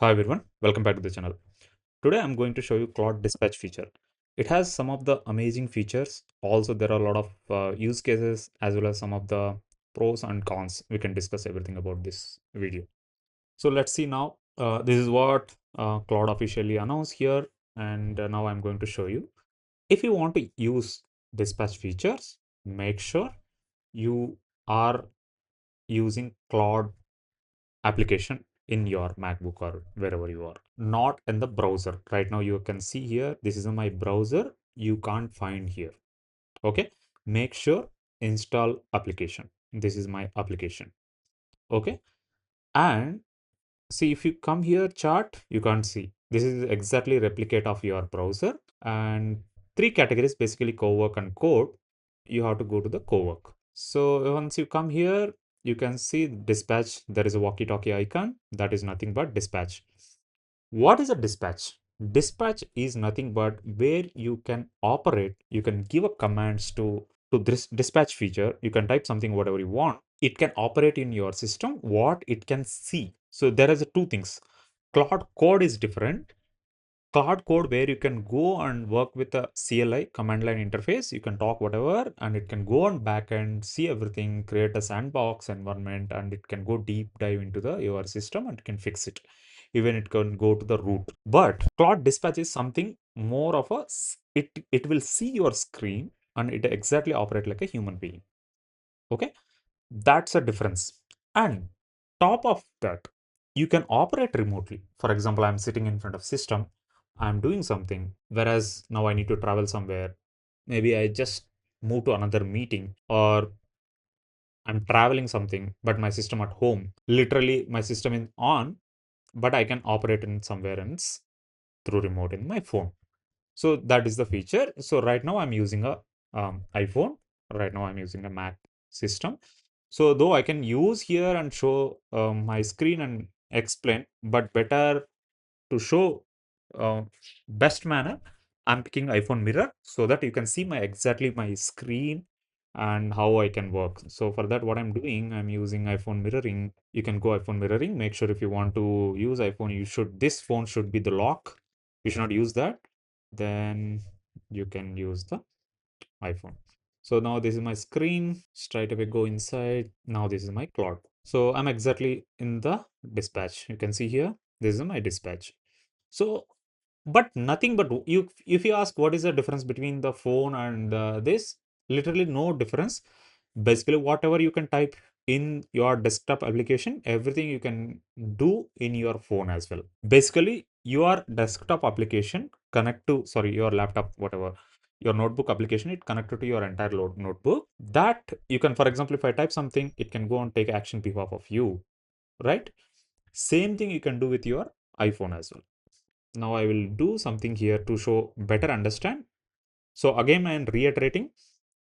Hi everyone, welcome back to the channel. Today I'm going to show you Claude Dispatch feature. It has some of the amazing features. Also, there are a lot of use cases as well as some of the pros and cons. We can discuss everything about this video. So let's see now. This is what Claude officially announced here, and now I'm going to show you. If you want to use Dispatch features, make sure you are using Claude application in your MacBook or wherever you are, not in the browser. Right now, you can see here, this is my browser. You can't find here. Okay. Make sure install application. This is my application. Okay. And see, if you come here, chart, you can't see. This is exactly replicate of your browser. And three categories, basically cowork and code. You have to go to the cowork. So once you come here, you can see dispatch. There is a walkie-talkie icon. That is nothing but dispatch. What is a dispatch? Dispatch is nothing but where you can operate. You can give a commands to this dispatch feature. You can type something whatever you want. It can operate in your system. What it can see. So there is two things. Cloud code is different. Cloud code where you can go and work with a CLI command line interface. You can talk whatever, and it can go on backend, see everything, create a sandbox environment, and it can go deep dive into the your system and can fix it. Even it can go to the root. But Cloud Dispatch is something more of it will see your screen and it exactly operate like a human being. Okay, that's a difference. And top of that, you can operate remotely. For example, I'm sitting in front of system, I'm doing something, whereas now I need to travel somewhere. Maybe I just move to another meeting, or I'm traveling something, but my system at home, literally my system is on, but I can operate in somewhere else through remote in my phone. So that is the feature. So right now I'm using a iPhone. Right now I'm using a Mac system. So though I can use here and show my screen and explain, but better to show uh, best manner, I'm picking iPhone mirror so that you can see my exactly my screen and how I can work. So for that, what I'm doing, I'm using iPhone mirroring. You can go iPhone mirroring. Make sure if you want to use iPhone, this phone should be the lock. You should not use that. Then you can use the iPhone. So now this is my screen. Straight away go inside. Now this is my cloud. So I'm exactly in the dispatch. You can see here, this is my dispatch. So, but nothing but you, if you ask what is the difference between the phone and this, literally no difference. Basically, whatever you can type in your desktop application, everything you can do in your phone as well. Basically, your desktop application connect to, sorry, your laptop, whatever, your notebook application, it connected to your entire load notebook. That you can, for example, if I type something, it can go and take action behalf of you, right? Same thing you can do with your iPhone as well. Now I will do something here to show better understand. So again, I am reiterating,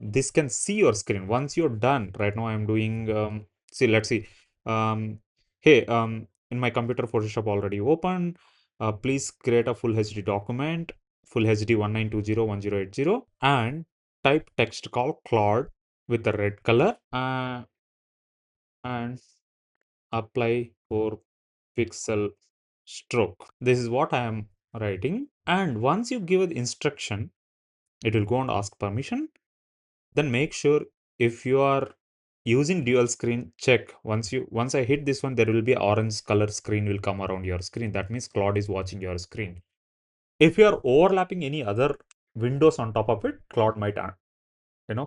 this can see your screen. Once you're done, right now I'm doing, see, let's see. Hey, in my computer Photoshop already open. Please create a full HD document, full HD 19201080, and type text called Claude with the red color, and apply for pixel stroke. This is what I am writing. And once you give the instruction, it will go and ask permission. Then make sure if you are using dual screen, check once I hit this one, there will be orange color screen will come around your screen. That means Claude is watching your screen. If you are overlapping any other windows on top of it, Claude might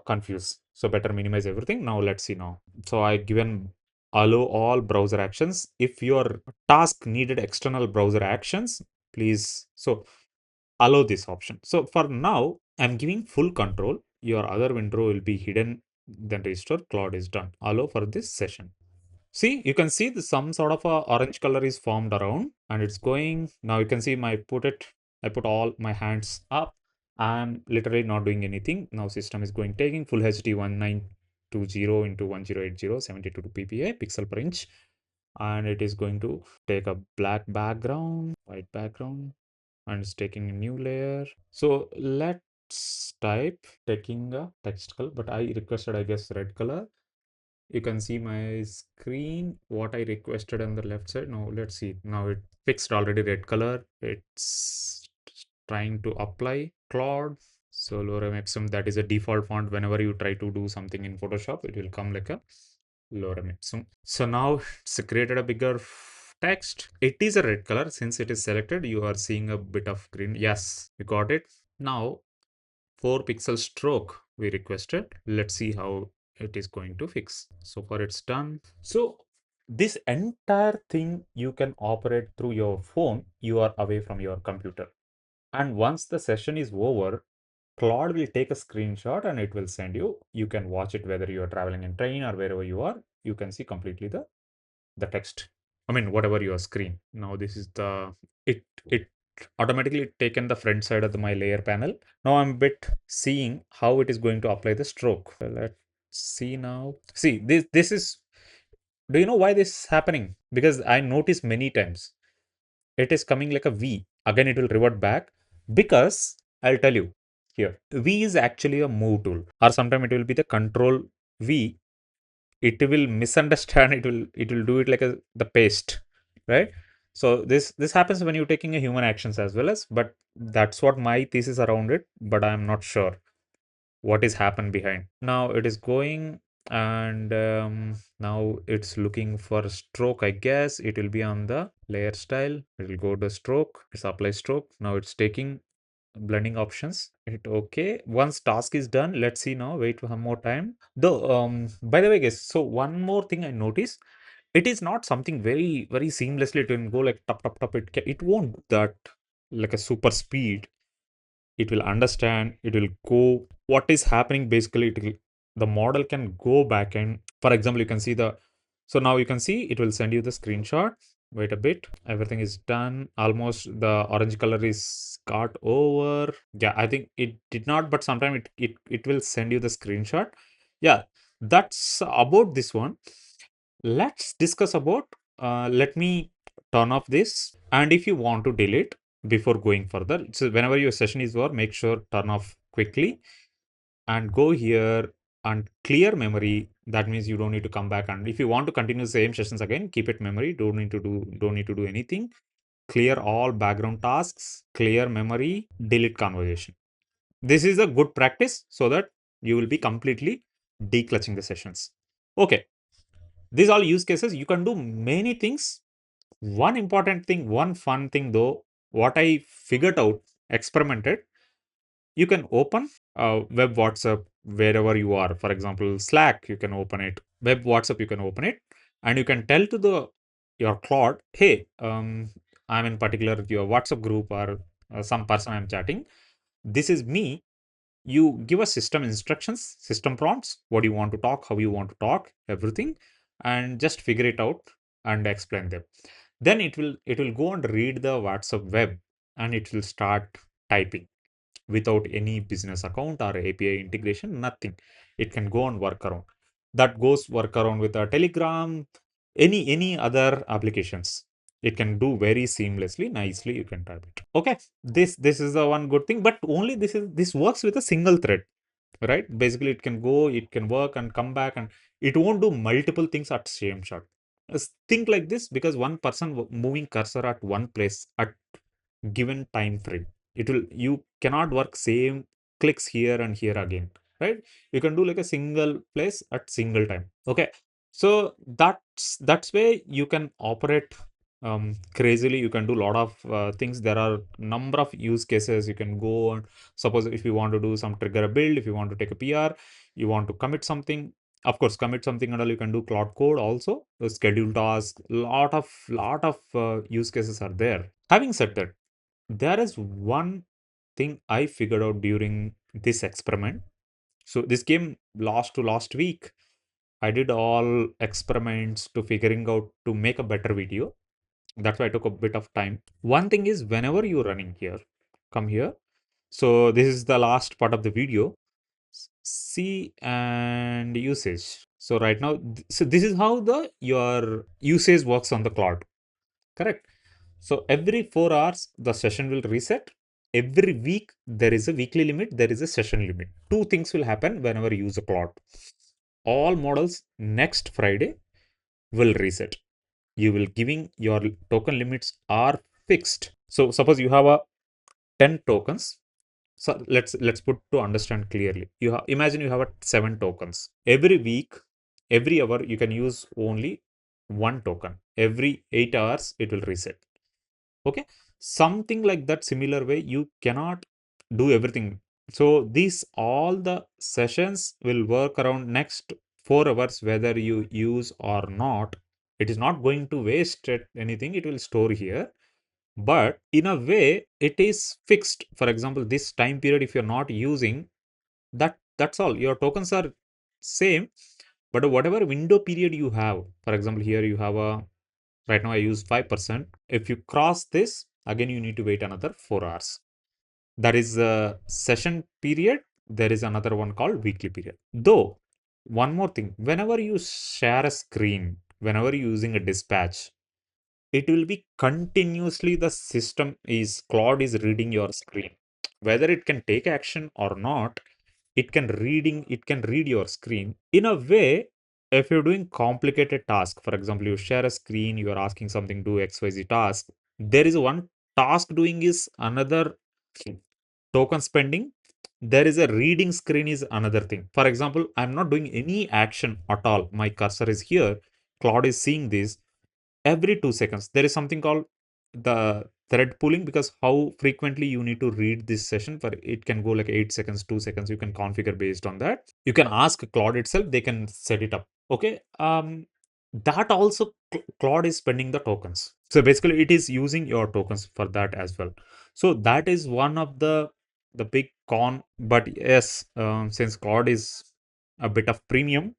confuse. So better minimize everything. Now let's see now. So I given allow all browser actions. If your task needed external browser actions, please allow this option. So for now, I'm giving full control. Your other window will be hidden. Then restore. Claude is done. Allow for this session. See, you can see some sort of a orange color is formed around and it's going. Now you can see I put all my hands up. I'm literally not doing anything. Now system is going taking full HD 1920 into 1080 72 ppi pixel per inch. And it is going to take a black background, white background, and it's taking a new layer. So let's type taking a text color, but I requested, I guess, red color. You can see my screen, what I requested on the left side. Now let's see. Now it fixed already red color. It's trying to apply Claude. So Lorem Ipsum, that is a default font. Whenever you try to do something in Photoshop, it will come like a Lorem Ipsum. So now it's created a bigger text. It is a red color. Since it is selected, you are seeing a bit of green. Yes, you got it. Now 4 pixel stroke we requested. Let's see how it is going to fix. So far it's done. So this entire thing you can operate through your phone. You are away from your computer. And once the session is over, Claude will take a screenshot and it will send you. You can watch it whether you are traveling in train or wherever you are. You can see completely the text. I mean, whatever your screen. Now this is the it automatically taken the front side of my layer panel. Now I'm a bit seeing how it is going to apply the stroke. Let's see now. See this is. Do you know why this is happening? Because I noticed many times it is coming like a V. Again, it will revert back because I'll tell you here. V is actually a move tool, or sometimes it will be the control V. It will misunderstand. It will do it like the paste, right? So this happens when you're taking a human actions as well as. But that's what my thesis around it. But I'm not sure what is happened behind. Now it is going and now it's looking for stroke. I guess it will be on the layer style. It will go to stroke. It's apply stroke. Now it's taking blending options. Hit okay. Once task is done, let's see now. Wait for some more time. Though by the way, guys, so one more thing I noticed, it is not something very seamlessly. It can go like top. It won't do that like a super speed. It will understand, it will go what is happening. Basically the model can go back and, for example, you can see so now you can see it will send you the screenshot. Wait a bit, everything is done. Almost the orange color is got over. Yeah, I think it did not, but sometime it will send you the screenshot. Yeah, that's about this one. Let's discuss about let me turn off this, and if you want to delete before going further, so whenever your session is over, make sure turn off quickly and go here and clear memory. That means you don't need to come back, and if you want to continue the same sessions again, keep it memory. Don't need to do anything. Clear all background tasks, clear memory, delete conversation. This is a good practice so that you will be completely declutching the sessions. Okay, these all use cases. You can do many things. One important thing, one fun thing though, what I figured out, experimented, you can open web WhatsApp wherever you are. For example, Slack, you can open it. Web WhatsApp, you can open it, and you can tell to your Claude, hey, I'm in particular your WhatsApp group or some person I'm chatting. This is me. You give us system instructions, system prompts, what you want to talk, how you want to talk, everything, and just figure it out and explain them. Then it will go and read the WhatsApp web and it will start typing without any business account or API integration, nothing. It can go and work around. That goes work around with a Telegram, any other applications. It can do very seamlessly, nicely. You can type it. Okay, this is the one good thing, but only this works with a single thread, right? Basically, it can go, it can work and come back, and it won't do multiple things at same shot. Think like this, because one person moving cursor at one place at given time frame, you cannot work same clicks here and here again, right? You can do like a single place at single time. Okay, so that's way you can operate crazily. You can do a lot of things. There are number of use cases. You can go and suppose if you want to do some trigger a build, if you want to take a PR, you want to commit something, of course commit something, and all you can do Cloud Code also, the schedule task. Lot of use cases are there. Having said that, there is one thing I figured out during this experiment. So this came last week. I did all experiments to figuring out to make a better video. That's why I took a bit of time. One thing is, whenever you're running here, come here. So this is the last part of the video. See and usage. So right now, so this is how your usage works on the cloud. Correct. So every 4 hours, the session will reset. Every week, there is a weekly limit, there is a session limit. Two things will happen whenever you use a Claude. all models next Friday will reset. You will giving your token limits are fixed. So suppose you have a 10 tokens. So let's put to understand clearly. Imagine you have a 7 tokens. Every week, every hour you can use only one token. Every 8 hours it will reset. Okay, something like that similar way you cannot do everything. So these all the sessions will work around next 4 hours whether you use or not. It is not going to waste anything, it will store here, but in a way it is fixed. For example, this time period if you're not using that, that's all, your tokens are same, but whatever window period you have, for example here you have a, right now I use 5%. If you cross this, again you need to wait another 4 hours. That is a session period. There is another one called weekly period. Though, one more thing, whenever you share a screen, whenever you're using a dispatch, it will be continuously the system is Claude is reading your screen. Whether it can take action or not, it can read your screen. In a way, if you're doing complicated task, for example, you share a screen, you are asking something do XYZ task, there is one task doing is another token spending. There is a reading screen is another thing. For example, I'm not doing any action at all. My cursor is here. Claude is seeing this every 2 seconds. There is something called the thread pooling, because how frequently you need to read this session, for it can go like 8 seconds, 2 seconds. You can configure based on that. You can ask Claude itself, they can set it up. Okay. That also Claude is spending the tokens. So basically it is using your tokens for that as well. So that is one of the big con. But yes, since Claude is a bit of premium,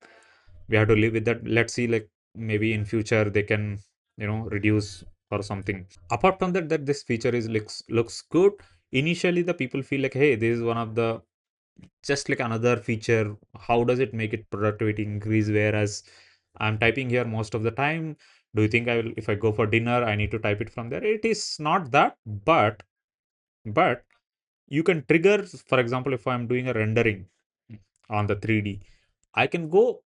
we have to live with that. Let's see, like maybe in future they can, reduce or something. Apart from that, that this feature is looks good. Initially the people feel like, hey, this is one of the just like another feature. How does it make it productivity increase, whereas I'm typing here most of the time? Do you think I will, if I go for dinner, I need to type it from there? It is not that, but you can trigger, for example, if I'm doing a rendering on the 3D, I can go,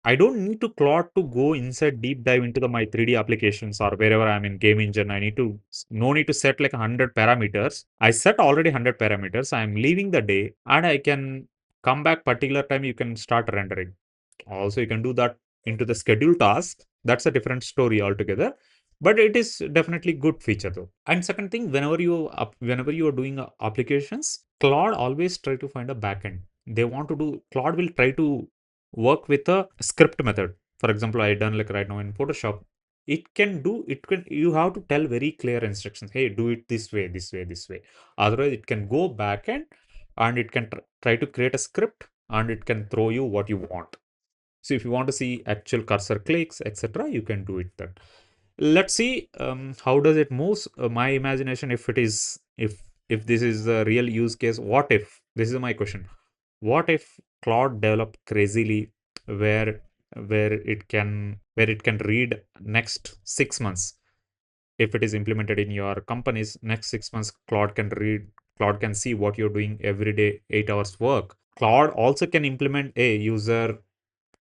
I don't need to Claude to go inside deep dive into my 3D applications or wherever I'm in game engine. I need to, no need to set like 100 parameters. I set already 100 parameters. I'm leaving the day and I can come back particular time. You can start rendering. Also, you can do that into the schedule task. That's a different story altogether. But it is definitely good feature though. And second thing, whenever you are doing applications, Claude always try to find a backend. They want to do, Claude will try to work with a script method. For example, I done like right now in Photoshop. You have to tell very clear instructions. Hey, do it this way, this way, this way. Otherwise, it can go backend and it can try to create a script and it can throw you what you want. So if you want to see actual cursor clicks, etc., you can do it then. Let's see how does it moves. My imagination, if it is, if this is a real use case, what if, this is my question, what if Claude develop crazily where where it can read next 6 months? If it is implemented in your company's next 6 months, Claude can see what you're doing every day, 8 hours work. Claude also can implement a user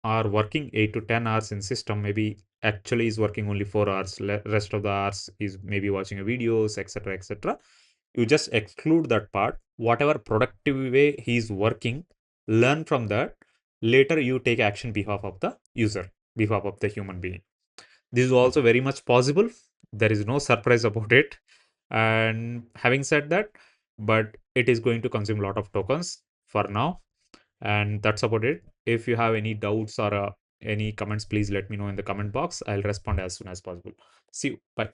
are working 8 to 10 hours in system, maybe actually is working only 4 hours, rest of the hours is maybe watching videos, etc., etc. You just exclude that part. Whatever productive way he's working, learn from that. Later you take action behalf of the user, behalf of the human being. This is also very much possible. There is no surprise about it. And having said that, but it is going to consume a lot of tokens for now. And that's about it. If you have any doubts or any comments, please let me know in the comment box. I'll respond as soon as possible. See you. Bye.